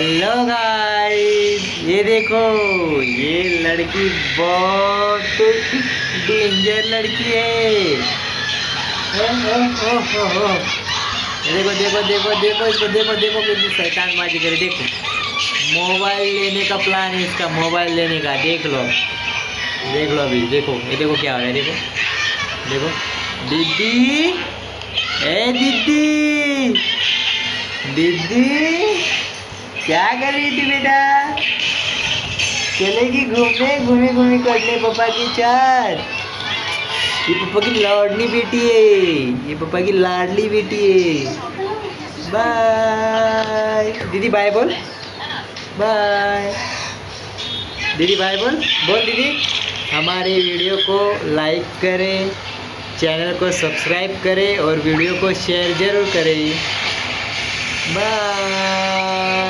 Hello guys, ये देखो, ये लड़की बहुत डेंजर लड़की है। ओ। ये देखो देखो देखो देखो इसको, देखो देखो कितनी शैतानबाजी करे। देखो, मोबाइल लेने का प्लान है इसका, मोबाइल लेने का। देख लो अभी। देखो ये देखो क्या हो रहा है। देखो देखो, दीदी, ए दीदी, दीदी क्या कर रही थी बेटा? चलेगी घूमने, घूमी करने पापा की चार। ये पापा की लाडली बेटी है, ये पापा की लाडली बेटी है। बाय दीदी, बाय बोल, बाय दीदी, बाय बोल, बोल दीदी। हमारे वीडियो को लाइक करें, चैनल को सब्सक्राइब करें और वीडियो को शेयर ज़रूर करें। बाय।